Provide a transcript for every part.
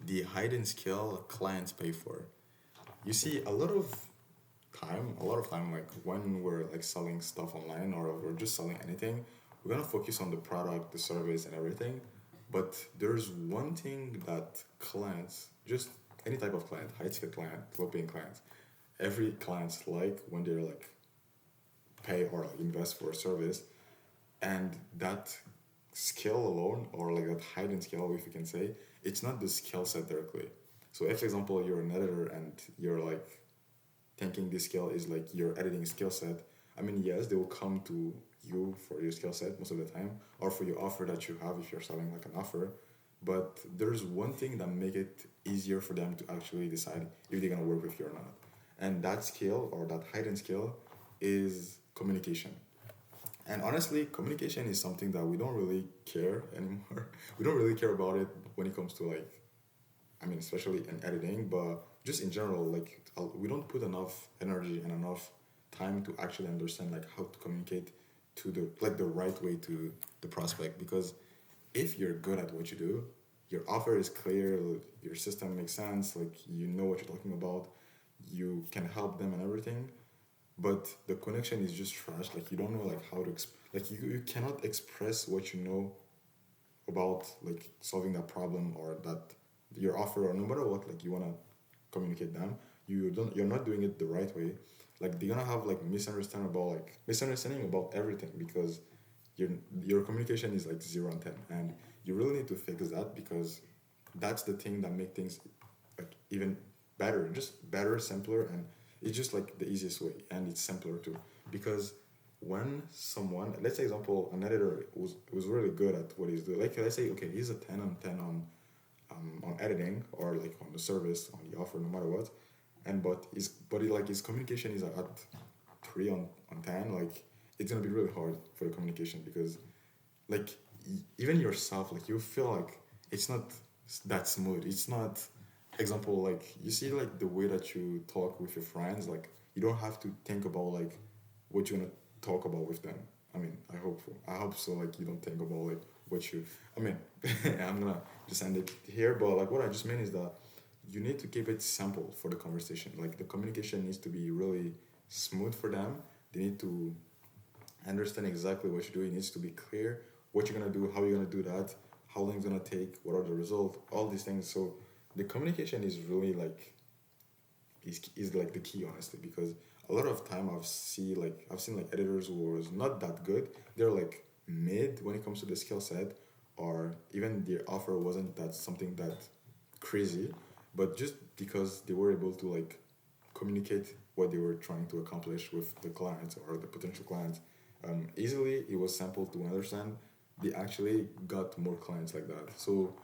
the hidden skill clients pay for. You see, a lot of time, like when we're like selling stuff online or we're just selling anything, we're gonna focus on the product, the service, and everything. But there's one thing that clients, just any type of client, high ticket client, low paying clients, every client's like when they're like pay or like invest for a service, and that skill alone or like that hidden skill, if you can say, it's not the skill set directly. So if, for example, you're an editor and you're like thinking this skill is like your editing skill set, I mean, yes, they will come to you for your skill set most of the time, or for your offer that you have if you're selling like an offer. But there's one thing that make it easier for them to actually decide if they're gonna work with you or not. And that skill or that hidden skill is communication. And honestly, communication is something that we don't really care anymore. We don't really care about it when it comes to like, I mean, especially in editing, but just in general, like we don't put enough energy and enough time to actually understand like how to communicate to the like the right way to the prospect. Because if you're good at what you do, your offer is clear, your system makes sense, like you know what you're talking about, you can help them and everything, but the connection is just trash. Like you don't know like how to like you cannot express what you know about like solving that problem or that your offer or no matter what like you want to communicate them, you're not doing it the right way. Like they're gonna have like misunderstanding about everything because your your communication is like 0 and 10, and you really need to fix that because that's the thing that make things like even better, just better, simpler, and it's just like the easiest way, and it's simpler too. Because when someone, let's say example, an editor was really good at what he's doing. Like let's say okay, he's a 10 on 10 on editing or like on the service, on the offer, no matter what. And but his communication is at 3 on 10. Like it's gonna be really hard for the communication because like even yourself like you feel like it's not that smooth, it's not, example, like you see like the way that you talk with your friends, like you don't have to think about like what you're gonna talk about with them. I hope so, like you don't think about like what you, I mean, I'm gonna just end it here, but like what I just mean is that you need to keep it simple for the conversation. Like the communication needs to be really smooth for them. They need to understand exactly what you're doing. It needs to be clear what you're gonna do, how you're gonna do that, how long it's gonna take, what are the results, all these things. So the communication is really like is like the key, honestly, because a lot of time I've seen like editors who was not that good. They're like mid when it comes to the skill set, or even their offer wasn't that something that crazy, but just because they were able to like communicate what they were trying to accomplish with the clients or the potential clients easily, it was simple to understand, they actually got more clients like that. So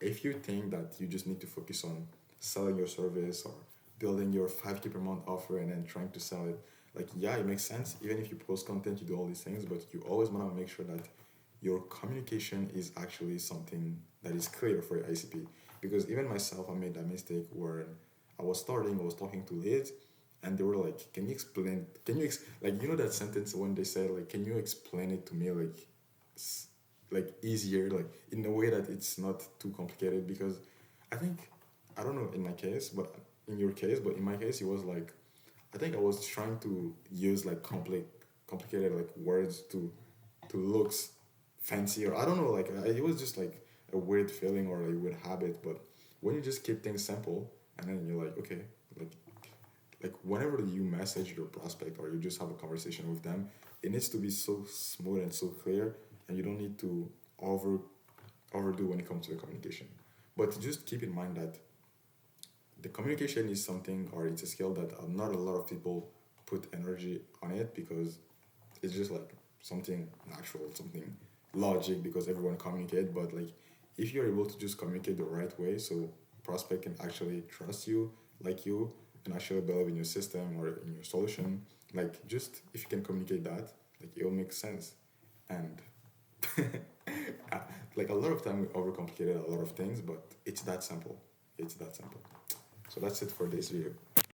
if you think that you just need to focus on selling your service or building your 5K per month offer and then trying to sell it, like yeah, it makes sense. Even if you post content, you do all these things, but you always want to make sure that your communication is actually something that is clear for your ICP. Because even myself, I made that mistake where I was talking to leads, and they were like, "Can you explain? Like you know that sentence when they say like, can you explain it to me like, s- like easier, like in a way that it's not too complicated?" Because I think I don't know in my case, but in your case, but in my case, it was like I think I was trying to use like complicated like words to looks fancy, or I don't know, like it was just like a weird feeling or a weird habit. But when you just keep things simple, and then you're like, okay, like whenever you message your prospect or you just have a conversation with them, it needs to be so smooth and so clear, and you don't need to over overdo when it comes to the communication. But just keep in mind that the communication is something, or it's a skill that not a lot of people put energy on it because it's just like something natural, something logic because everyone communicate. But like if you're able to just communicate the right way, so prospect can actually trust you, like you, and actually believe in your system or in your solution, like just if you can communicate that, like it'll make sense. And uh, like a lot of time we overcomplicated a lot of things, but it's that simple. It's that simple. So that's it for this video.